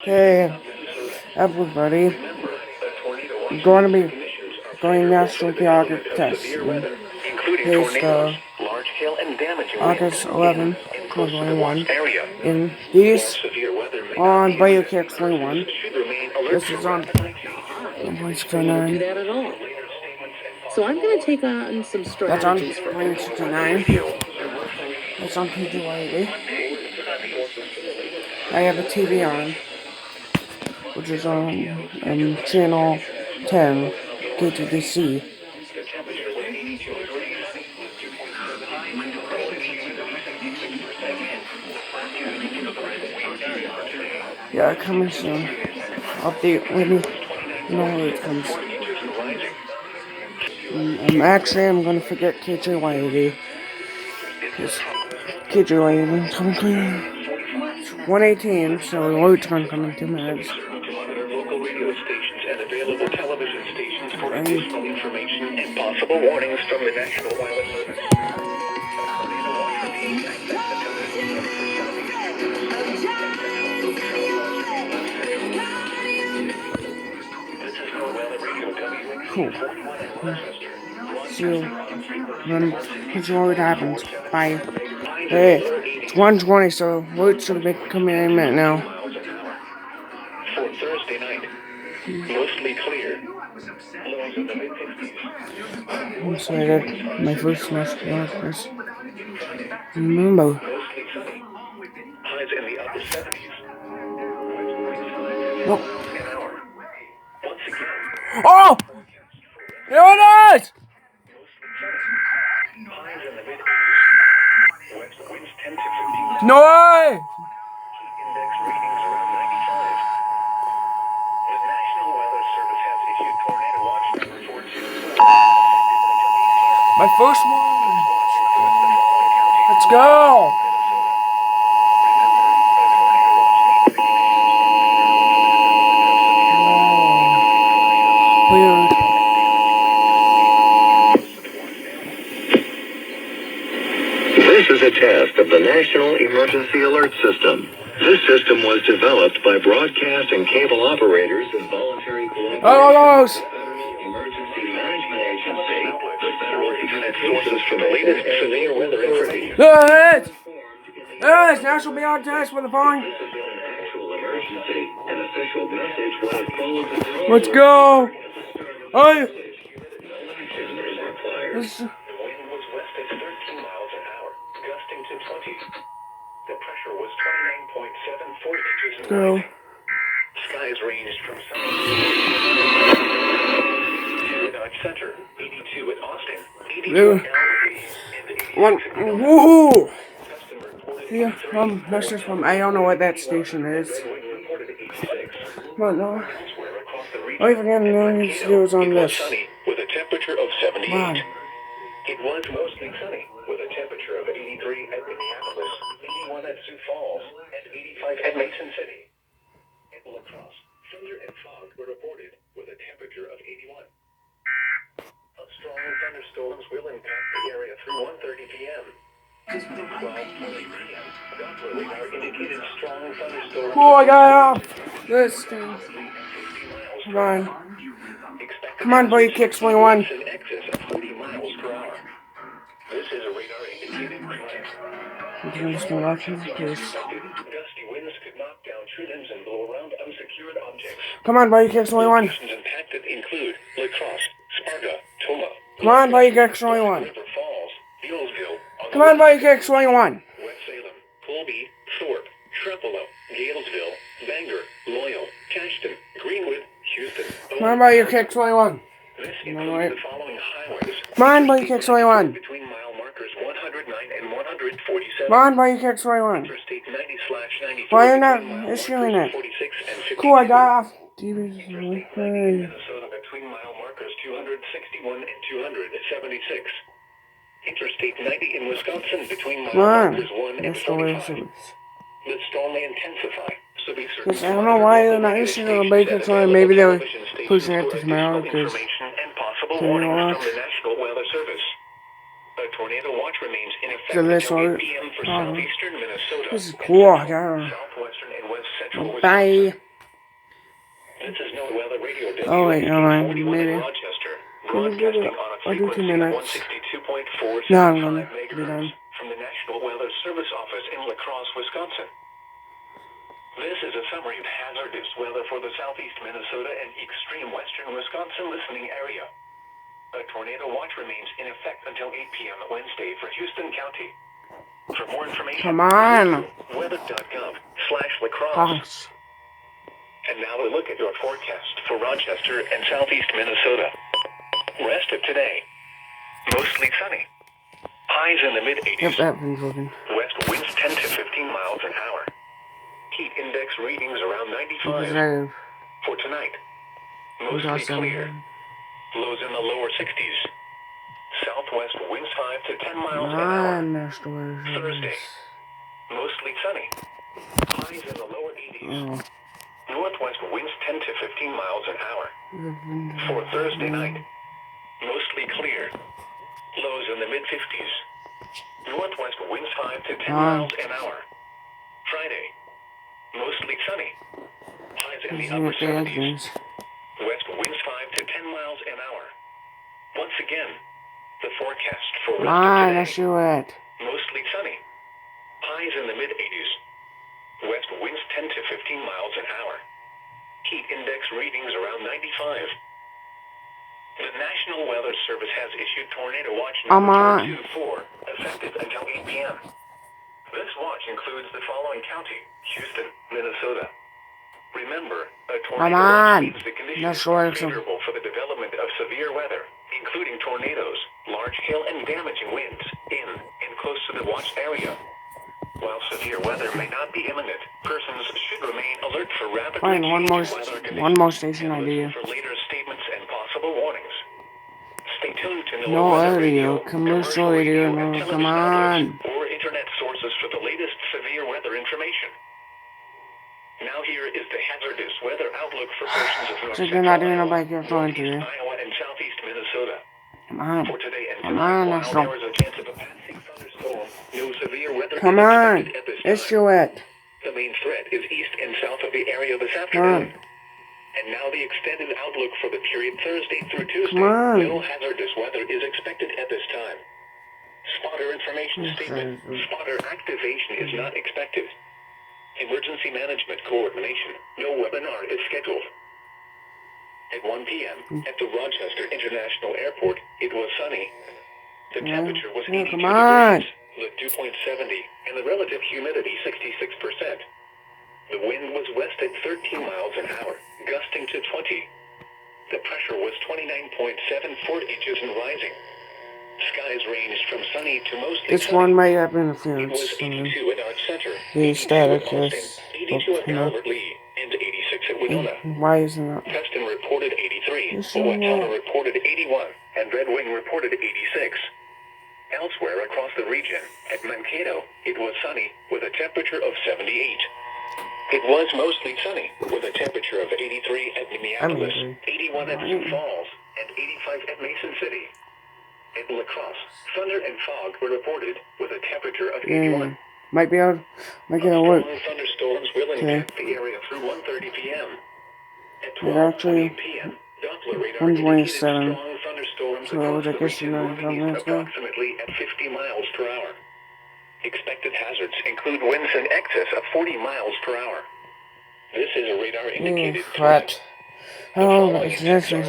Hey, everybody, I'm going to be going national geographic test. Here's the August 11, 2021, in these on BioKX21. This is on 1.69. So I'm going to take on some strategies. That's on 1.69. That's on PG180. I have a TV on, which is on channel 10, KTDC. Yeah, coming soon. Update when you know when it comes. I'm gonna forget KJ180. Because KJ180 is coming clear. 118, so the load's gonna come in 2 minutes. Local radio stations and available television stations for additional information and possible warnings from the National Wildlife Service. Cool. See you when what happens. Bye. Hey, it's 1:20, so load should be coming in a minute now. For Thursday night, mostly clear. I'm sorry, that my first national darkness. Remember. Highs in the upper 70s. Nope. Oh! There it is! No way! Index readings around 95. The National Weather Service has issued tornado watch number 42. My first one! Let's go! Weird. This is a test of the National Emergency Alert System. This system was developed by broadcast and cable operators and voluntary cooperation. Emergency Management Agency, the federal internet sources for the latest severe weather information. There it is! There it is! National Beyond Test with the phone. This has been an actual emergency, an official message when it follows the code. Let's go! Hey! This The pressure was 29.74 inches in go. Skies ranged from sunny to Dodge Center, 82 at Austin, 82 at Calgary, and 86 at Woohoo! Yeah, message from I don't know what that station is. But no. I forgot the news it was on this. With a temperature of 78. Wow. It was mostly sunny, with a temperature of 83 at Minneapolis, 81 at Sioux Falls, and 85 at Mason City. At La Crosse, thunder and fog were reported, with a temperature of 81. Strong thunderstorms will impact the area through 1:30 p.m. 12:20 p.m. Doppler radar indicated strong thunderstorms. Oh, I got off this thing. Come on. Come on, buddy, kicks 21. In excess of 40 miles per hour. This is a radar indicated Gusty winds could knock down tree limbs and blow around unsecured objects. Come on, buddy, kicks 21. Locations impacted include La Crosse, Sparta, Toma. Come on, buddy, kicks 21. River Falls, Bealsville. Come on, buddy, kicks 21. West Salem, Colby, Thorpe, Trepolo, Galesville, Bangor, Loyal, Cashton, Greenwood, Houston. Come on, buddy, kicks 21. This includes the following highways. Come on, buddy, kicks 21. Between mile markers 109 and 147. Come on, buddy, kicks 21. Interstate 90/94. Why are you not issuing it? 46 and 50. Cool, I got off. Hey. Minnesota between mile markers 261 and 276. Interstate 90 in Wisconsin between mile markers 1 and 45. The storm may intensify, so be certain. Because I don't know why they're not issuing it on BioKX21. Maybe they were pushing it to tomorrow because and possible warnings from the National Weather Service. A tornado watch remains in effect until 8 p.m. for southeastern Minnesota. This is cool. I got southwestern and west central Bye. Wisconsin. radio Oh wait, no, WEAS 41 in maybe. Rochester, Let me get it. broadcasting on a I'll do 2 frequency of minutes. 162.475 Now I'm gonna be megahertz done. from the National Weather Service office in La Crosse, Wisconsin. This is a summary of hazardous weather for the southeast Minnesota and extreme western Wisconsin listening area. A tornado watch remains in effect until 8 p.m. Wednesday for Houston County. For more information, Come on. weather.gov/lacrosse. Gosh. And now a look at your forecast for Rochester and southeast Minnesota. Rest of today. Mostly sunny. Highs in the mid-80s. Yep, that one's working. West winds 10 to 15 miles an hour. Heat index readings around 95. Reserve. For tonight, mostly clear. Lows in the lower 60s. Southwest winds 5 to 10 miles an hour. Thursday, mostly sunny. Highs in the lower 80s. Northwest winds 10 to 15 miles an hour. For Thursday night, mostly clear. Lows in the mid-50s. Northwest winds 5 to 10 miles an hour. Friday, mostly sunny. Highs in the upper 70s. West winds 5 to 10 miles an hour. Once again, the forecast for rest of today. Mostly sunny. Highs in the mid-80s. West winds 10 to 15 miles an hour. Heat index readings around 95. The National Weather Service has issued Tornado Watch number 224, effective until 8 p.m. This watch includes the following county: Houston, Minnesota. Remember, a tornado watch means the conditions are favorable for the development of severe weather, including tornadoes, large hail, and damaging winds in and close to the watch area. While severe weather may not be imminent, persons should remain alert for rapidly changing weather conditions. One more station idea. For later statements and possible warnings. Stay tuned to no audio, commercial radio, no, come on. Or internet sources for the latest severe weather information. Now here is the hazardous weather outlook for portions of North Central Iowa, Northeast Iowa, and Southeast Minnesota. Come on. For today and Come tonight, on, while there is a chance of a passing thunderstorm, no severe weather come is on. expected at this It's time. it. The main threat is east and south of the area this afternoon. And now the extended outlook for the period Thursday through Tuesday. No hazardous weather is expected at this time. Spotter information statement. Spotter activation is not expected. Emergency management coordination. No webinar is scheduled. At 1 p.m. at the Rochester International Airport, it was sunny. The temperature was 82 degrees, the dew point 70, and the relative humidity 66%. The wind was west at 13 miles an hour, gusting to 20. The pressure was 29.74 inches and rising. Skies ranged from sunny to mostly this sunny. One might have interference. It was 82 at Arch Center, The 82 static at Austin, is 82 at Albert Lee, and 86 at Winona. Why isn't that? Preston reported 83, Owatonna reported 81, and Red Wing reported 86. Elsewhere across the region, at Mankato, it was sunny with a temperature of 78. It was mostly sunny with a temperature of 83 at Minneapolis, 81 at Sioux Falls, and 85 at Mason City. At La Crosse, thunder and fog were reported with a temperature of 81. Might be able to make it work. Strong thunderstorms will impact the area through 1:30 p.m. At 12:20 p.m., Doppler radar indicated strong thunderstorms across the region moving east approximately at 50 miles per hour. Expected hazards include winds in excess of 40 miles per hour. This is a radar indicated threat. Oh, it's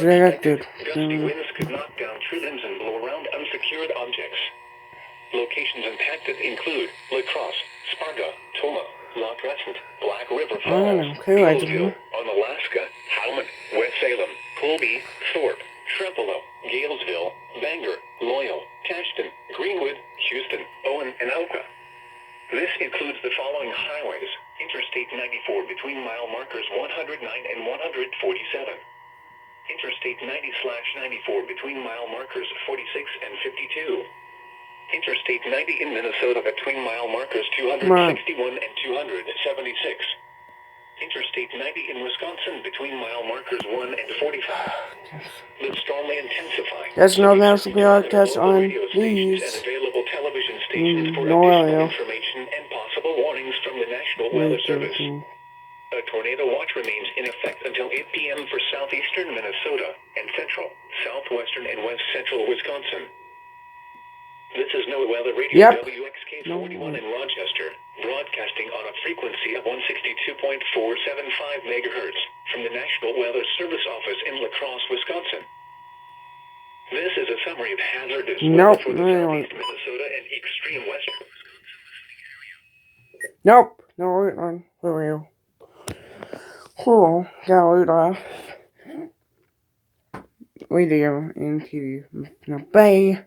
directed. Gusty winds could knock down tree limbs and blow around unsecured objects. Locations impacted include La Crosse, Sparta, Toma, La Crescent, Black River Falls, Beagleville, Onalaska, Howman, West Salem, Colby, Thorpe, Trempealeau, Galesville, Bangor, Loyal, Cashton, Greenwood, Houston, Owen, and Oka. This includes the following highways: Interstate 94 between mile markers 109 and 147. Interstate 90/94 between mile markers 46 and 52. Interstate 90 in Minnesota between mile markers 261 and 276. Interstate 90 in Wisconsin between mile markers 1 and 45. The storm may intensify. There's no national broadcast on these. And available television stations for additional information and possible warnings from the National Weather Service. A tornado watch watch remains in effect until 8 p.m. for southeastern Minnesota and central, southwestern, and west central Wisconsin. This is NOAA Weather Radio Yep. WXK41 in Rochester, broadcasting on a frequency of 162.475 megahertz from the National Weather Service Office in La Crosse, Wisconsin. This is a summary of hazardous weather for the southeast Minnesota and extreme western Wisconsin. Nope. No, wait on. For real. Cool. Got video into the bay.